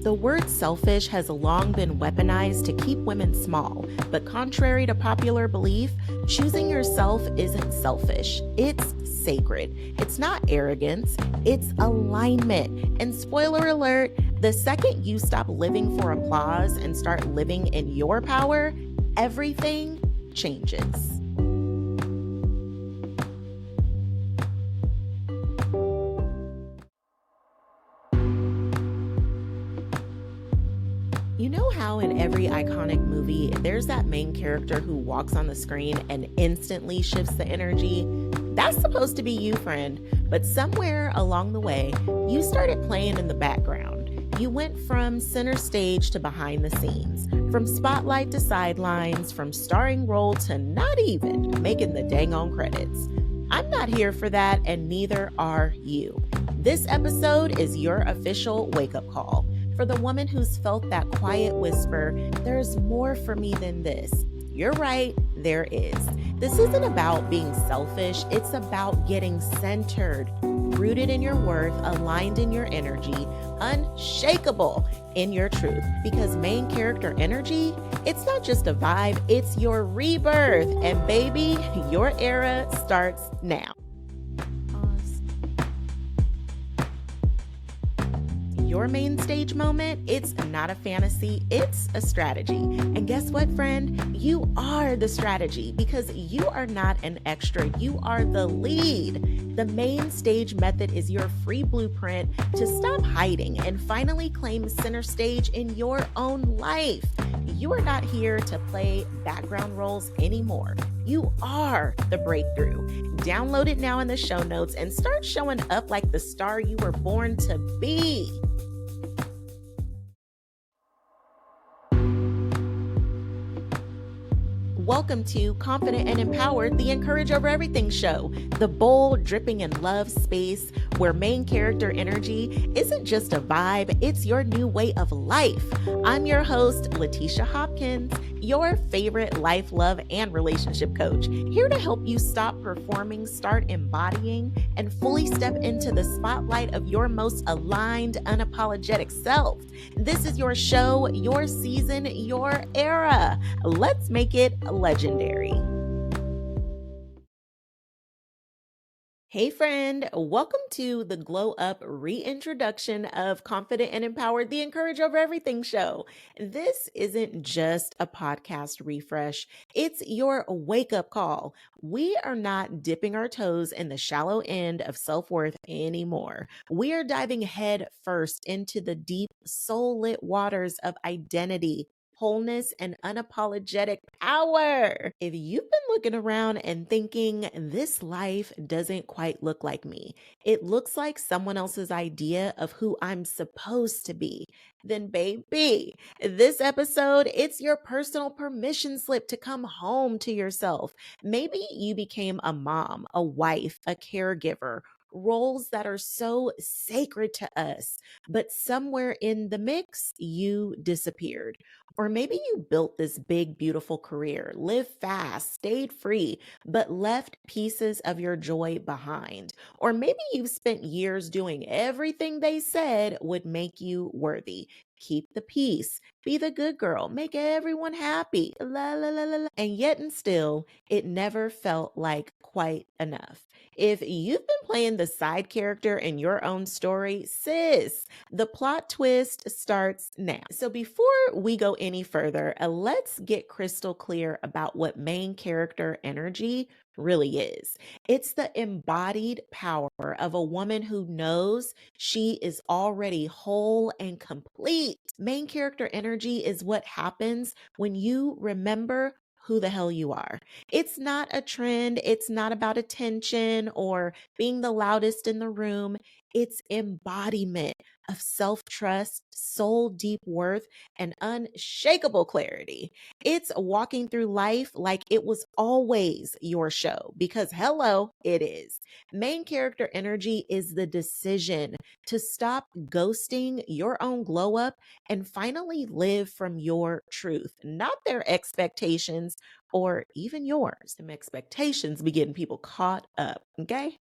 The word selfish has long been weaponized to keep women small, but contrary to popular belief, choosing yourself isn't selfish. It's sacred. It's not arrogance, it's alignment. And spoiler alert, the second you stop living for applause and start living in your power, everything changes. You know how in every iconic movie, there's that main character who walks on the screen and instantly shifts the energy? That's supposed to be you, friend. But somewhere along the way, you started playing in the background. You went from center stage to behind the scenes, from spotlight to sidelines, from starring role to not even making the dang on credits. I'm not here for that, and neither are you. This episode is your official wake-up call. For the woman who's felt that quiet whisper, there's more for me than this. You're right, there is. This isn't about being selfish, it's about getting centered, rooted in your worth, aligned in your energy, unshakable in your truth. Because main character energy, it's not just a vibe, it's your rebirth. And baby, your era starts now. Your main stage moment, it's not a fantasy, it's a strategy. And guess what, friend? You are the strategy because you are not an extra, you are the lead. The main stage method is your free blueprint to stop hiding and finally claim center stage in your own life. You are not here to play background roles anymore. You are the breakthrough. Download it now in the show notes and start showing up like the star you were born to be. Welcome to Confident and Empowered, the Encourage Over Everything show, the bold, dripping in love space where main character energy isn't just a vibe, it's your new way of life. I'm your host, Letitia Hopkins, your favorite life, love, and relationship coach, here to help you stop performing, start embodying, and fully step into the spotlight of your most aligned, unapologetic self. This is your show, your season, your era. Let's make it legendary. Hey friend, welcome to the Glow Up reintroduction of Confident and Empowered, the Encourage Over Everything show. This isn't just a podcast refresh, it's your wake-up call. We are not dipping our toes in the shallow end of self-worth anymore. We are diving head first into the deep, soul-lit waters of identity, wholeness, and unapologetic power. If you've been looking around and thinking, this life doesn't quite look like me, it looks like someone else's idea of who I'm supposed to be, then baby, this episode, it's your personal permission slip to come home to yourself. Maybe you became a mom, a wife, a caregiver, roles that are so sacred to us, but somewhere in the mix, you disappeared. Or maybe you built this big, beautiful career, lived fast, stayed free, but left pieces of your joy behind. Or maybe you've spent years doing everything they said would make you worthy. Keep the peace, be the good girl, make everyone happy, la la la la la. And yet and still, it never felt like quite enough. If you've been playing the side character in your own story, sis, the plot twist starts now. So before we go any further, let's get crystal clear about what main character energy really is. It's the embodied power of a woman who knows she is already whole and complete. Main character energy is what happens when you remember who the hell you are. It's not a trend. It's not about attention or being the loudest in the room. It's embodiment of self-trust, soul deep worth, and unshakable clarity. It's walking through life like it was always your show, because hello, it is. Main character energy is the decision to stop ghosting your own glow up and finally live from your truth, not their expectations or even yours. Some expectations be getting people caught up, okay?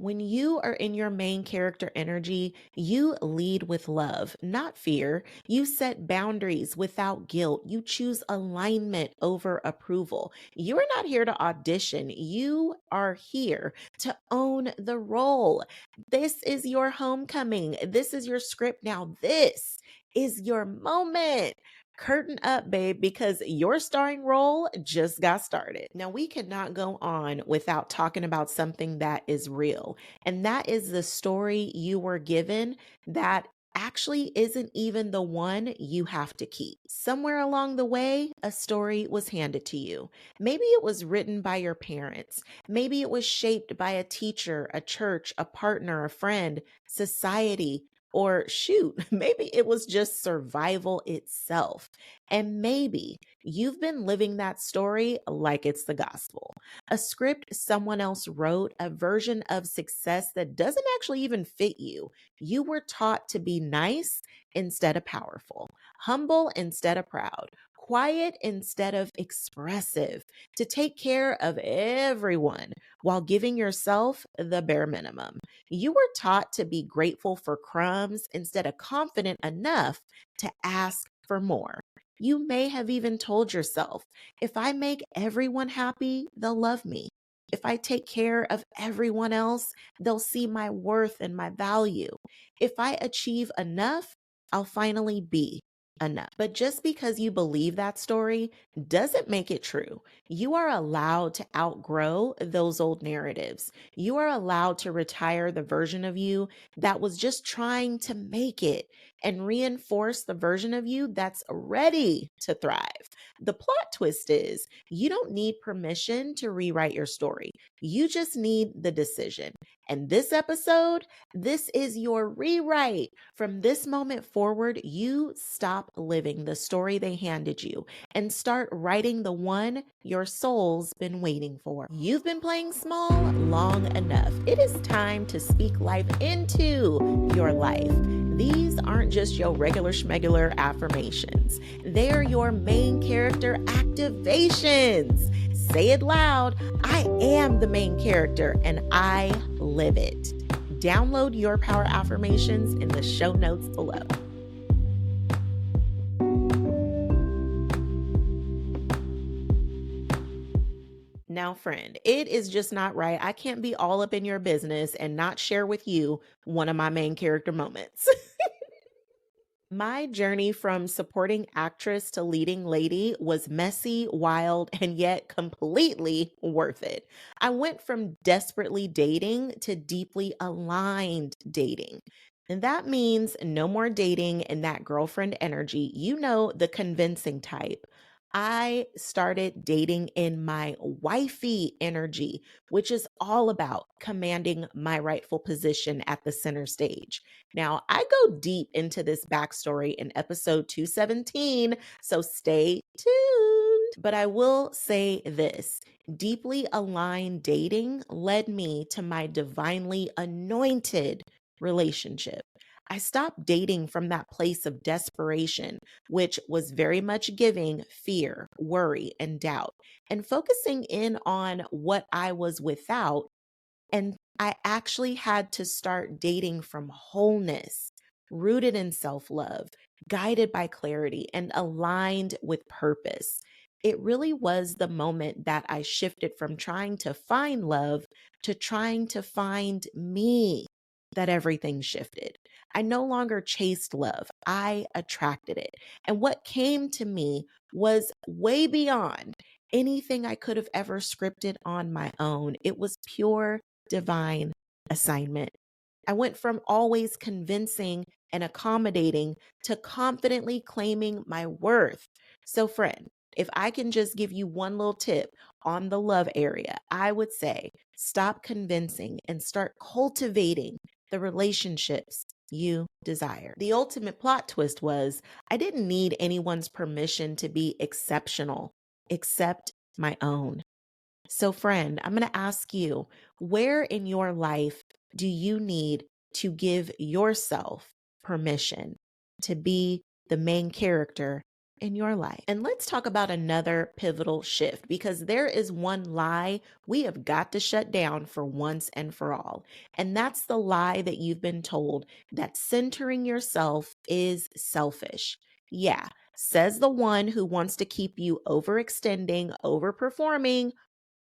When you are in your main character energy, you lead with love, not fear. You set boundaries without guilt. You choose alignment over approval. You are not here to audition. You are here to own the role. This is your homecoming. This is your script. Now, this is your moment. Curtain up, babe, because your starring role just got started. Now, we cannot go on without talking about something that is real, and that is the story you were given that actually isn't even the one you have to keep. Somewhere along the way, a story was handed to you. Maybe it was written by your parents. Maybe it was shaped by a teacher, a church, a partner, a friend, society, or shoot, maybe it was just survival itself. And maybe you've been living that story like it's the gospel, a script someone else wrote, a version of success that doesn't actually even fit you. You were taught to be nice instead of powerful, humble instead of proud, quiet instead of expressive, to take care of everyone while giving yourself the bare minimum. You were taught to be grateful for crumbs instead of confident enough to ask for more. You may have even told yourself, if I make everyone happy, they'll love me. If I take care of everyone else, they'll see my worth and my value. If I achieve enough, I'll finally be enough. But just because you believe that story doesn't make it true. You are allowed to outgrow those old narratives. You are allowed to retire the version of you that was just trying to make it and reinforce the version of you that's ready to thrive. The plot twist is you don't need permission to rewrite your story. You just need the decision. And this episode, this is your rewrite. From this moment forward, you stop living the story they handed you and start writing the one your soul's been waiting for. You've been playing small long enough. It is time to speak life into your life. These aren't just your regular schmegular affirmations. They're your main character activations. Say it loud. I am the main character and I live it. Download your power affirmations in the show notes below. Now, friend, it is just not right. I can't be all up in your business and not share with you one of my main character moments. My journey from supporting actress to leading lady was messy, wild, and yet completely worth it. I went from desperately dating to deeply aligned dating. And that means no more dating in that girlfriend energy, the convincing type. I started dating in my wifey energy, which is all about commanding my rightful position at the center stage. Now, I go deep into this backstory in episode 217, so stay tuned. But I will say this: deeply aligned dating led me to my divinely anointed relationship. I stopped dating from that place of desperation, which was very much giving fear, worry, and doubt, and focusing in on what I was without. And I actually had to start dating from wholeness, rooted in self love, guided by clarity, and aligned with purpose. It really was the moment that I shifted from trying to find love to trying to find me that everything shifted. I no longer chased love, I attracted it. And what came to me was way beyond anything I could have ever scripted on my own. It was pure divine assignment. I went from always convincing and accommodating to confidently claiming my worth. So, friend, if I can just give you one little tip on the love area, I would say stop convincing and start cultivating the relationships you desire. The ultimate plot twist was I didn't need anyone's permission to be exceptional except my own. So, friend, I'm going to ask you, where in your life do you need to give yourself permission to be the main character in your life. And let's talk about another pivotal shift because there is one lie we have got to shut down for once and for all. And that's the lie that you've been told that centering yourself is selfish. Yeah, says the one who wants to keep you overextending, overperforming,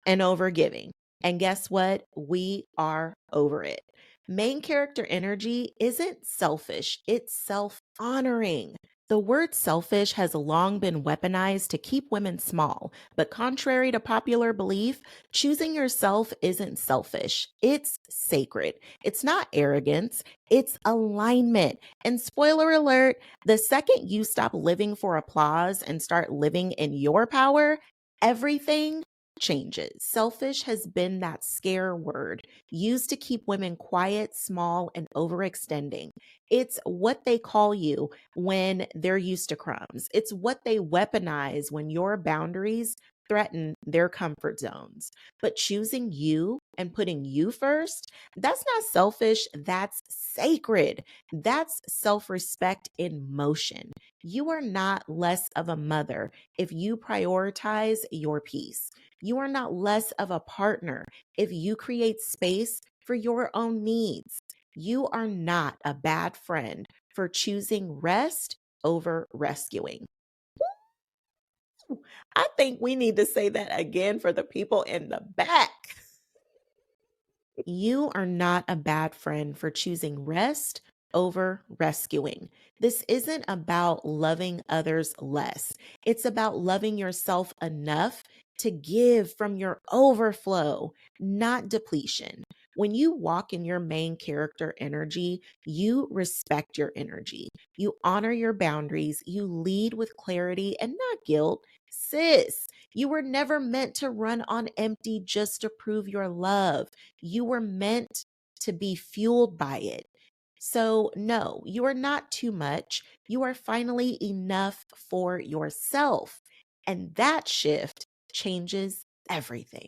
and overgiving. And guess what? We are over it. Main character energy isn't selfish, it's self honoring. The word selfish has long been weaponized to keep women small, but contrary to popular belief, choosing yourself isn't selfish. It's sacred. It's not arrogance, it's alignment. And spoiler alert, the second you stop living for applause and start living in your power, everything changes. Selfish has been that scare word used to keep women quiet, small, and overextending. It's what they call you when they're used to crumbs. It's what they weaponize when your boundaries threaten their comfort zones. But choosing you and putting you first, that's not selfish, that's sacred. That's self respect in motion. You are not less of a mother if you prioritize your peace. You are not less of a partner if you create space for your own needs. You are not a bad friend for choosing rest over rescuing. I think we need to say that again for the people in the back. You are not a bad friend for choosing rest over rescuing. This isn't about loving others less. It's about loving yourself enough to give from your overflow, not depletion. When you walk in your main character energy, you respect your energy. You honor your boundaries. You lead with clarity and not guilt. Sis, you were never meant to run on empty just to prove your love. You were meant to be fueled by it. So, no, you are not too much. You are finally enough for yourself. And that shift changes everything.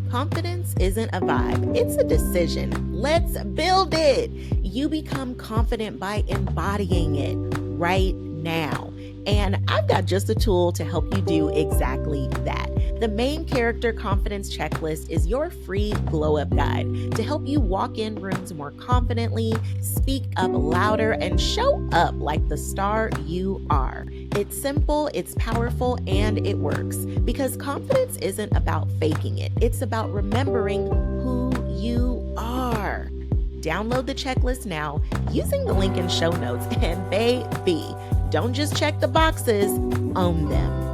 Confidence isn't a vibe, it's a decision. Let's build it. You become confident by embodying it right now. And I've got just a tool to help you do exactly that. The main character confidence checklist is your free glow up guide to help you walk in rooms more confidently, speak up louder, and show up like the star you are. It's simple, it's powerful, and it works because confidence isn't about faking it. It's about remembering who you are. Download the checklist now using the link in show notes, and baby, don't just check the boxes, own them.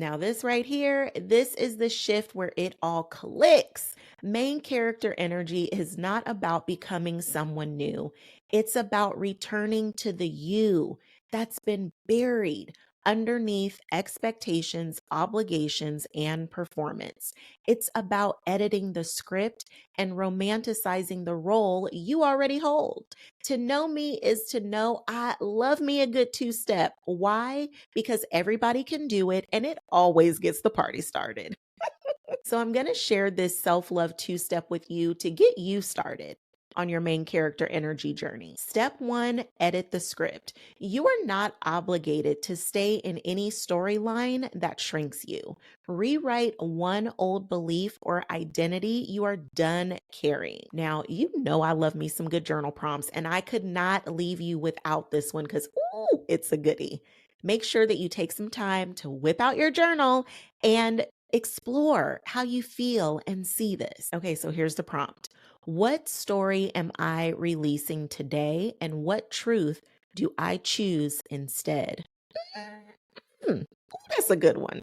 Now, this right here, this is the shift where it all clicks. Main character energy is not about becoming someone new. It's about returning to the you that's been buried underneath expectations, obligations, and performance. It's about editing the script and romanticizing the role you already hold. To know me is to know I love me a good two-step. Why? Because everybody can do it and it always gets the party started. So I'm going to share this self-love two-step with you to get you started on your main character energy journey. Step 1, edit the script. You are not obligated to stay in any storyline that shrinks you. Rewrite one old belief or identity you are done carrying. Now, you know I love me some good journal prompts, and I could not leave you without this one because, ooh, it's a goodie. Make sure that you take some time to whip out your journal and explore how you feel and see this. Okay, so here's the prompt. What story am I releasing today, and what truth do I choose instead? Ooh, that's a good one.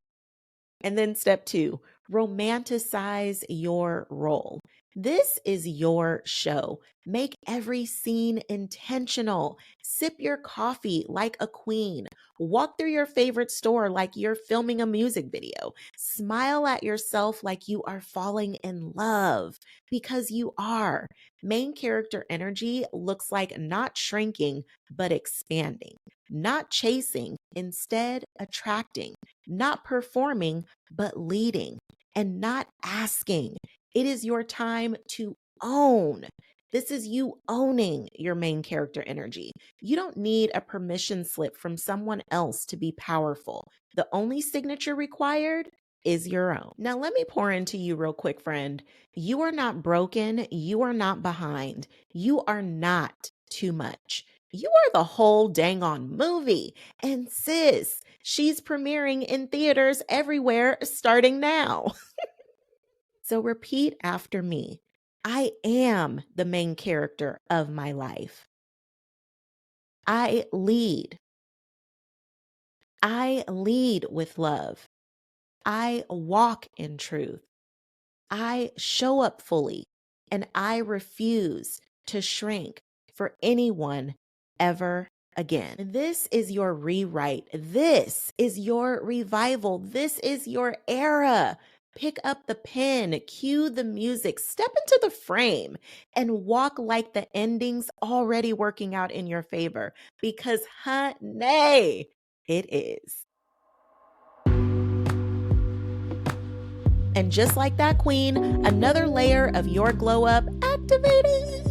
And then step 2, romanticize your role. This is your show. Make every scene intentional. Sip your coffee like a queen. Walk through your favorite store like you're filming a music video. Smile at yourself like you are falling in love because you are. Main character energy looks like not shrinking, but expanding, not chasing, instead attracting, not performing, but leading, and not asking. It is your time to own. This is you owning your main character energy. You don't need a permission slip from someone else to be powerful. The only signature required is your own. Now, let me pour into you real quick, friend. You are not broken. You are not behind. You are not too much. You are the whole dang on movie. And sis, she's premiering in theaters everywhere starting now. So repeat after me. I am the main character of my life. I lead. I lead with love. I walk in truth. I show up fully, and I refuse to shrink for anyone ever again. This is your rewrite. This is your revival. This is your era. Pick up the pen, cue the music, step into the frame, and walk like the ending's already working out in your favor. Because, honey, it is. And just like that, queen, another layer of your glow up activated.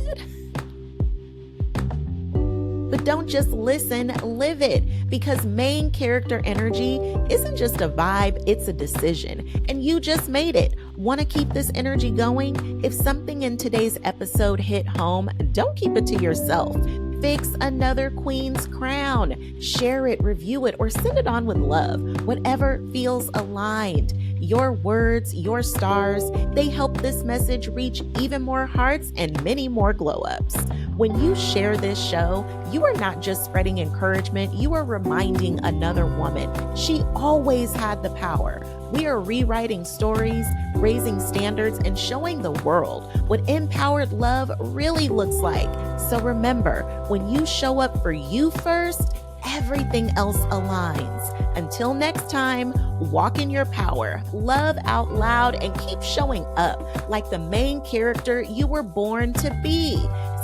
But don't just listen, live it, because main character energy isn't just a vibe, it's a decision. And you just made it. Want to keep this energy going? If something in today's episode hit home, don't keep it to yourself. Fix another queen's crown. Share it, review it, or send it on with love. Whatever feels aligned. Your words, your stars, they help this message reach even more hearts and many more glow ups. When you share this show, you are not just spreading encouragement, you are reminding another woman she always had the power. We are rewriting stories, raising standards, and showing the world what empowered love really looks like. So remember, when you show up for you first, everything else aligns. Until next time, walk in your power, love out loud, and keep showing up like the main character you were born to be.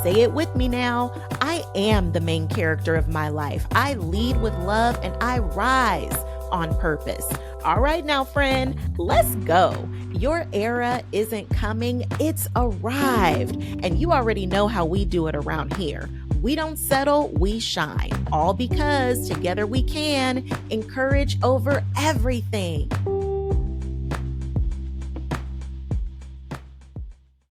Say it with me now. I am the main character of my life. I lead with love and I rise on purpose. All right now, friend, let's go. Your era isn't coming, it's arrived. And you already know how we do it around here. We don't settle, we shine. All because together we can encourage over everything.